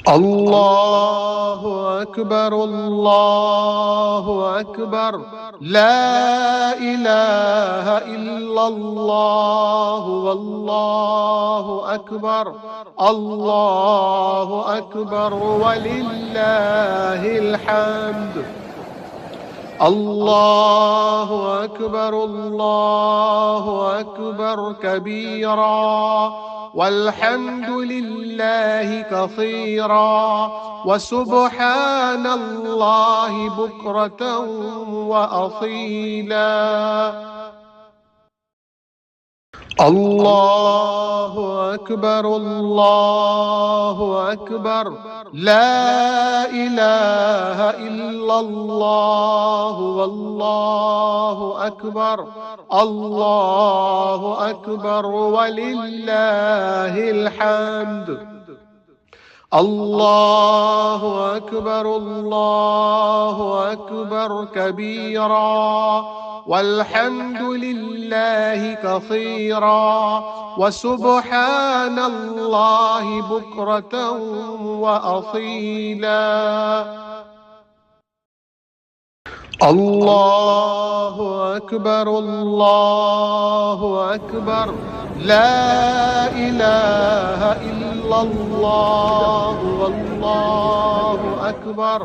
الله أكبر الله أكبر. لا إله إلا الله والله أكبر. الله أكبر ولله الحمد. الله أكبر الله أكبر كبيرا والحمد لله كثيرا وسبحان الله بكرة وأصيلا. الله أكبر الله أكبر. لا إله إلا الله والله أكبر. الله أكبر ولله الحمد. الله أكبر الله أكبر كبيرا والحمد لله كثيرا وسبحان الله بكرة وأصيلا. الله أكبر الله أكبر. لا إله إلا الله والله أكبر.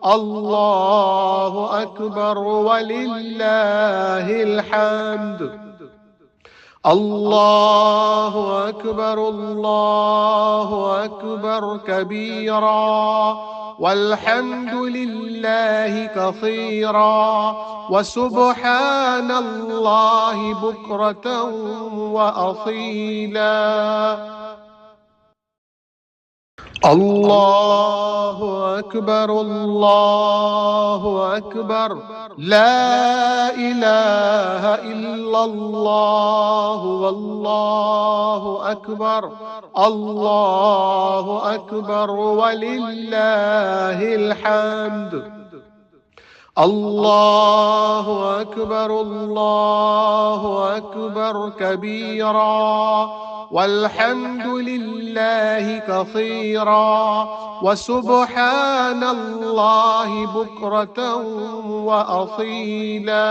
الله أكبر ولله الحمد. الله أكبر الله أكبر كبيرا والحمد لله كثيرا وسبحان الله بكرة وأصيلا. الله أكبر الله أكبر. لا إله إلا الله والله أكبر. الله أكبر ولله الحمد. الله أكبر الله أكبر كبيرا والحمد لله كثيرا وسبحان الله بكرة وأصيلا.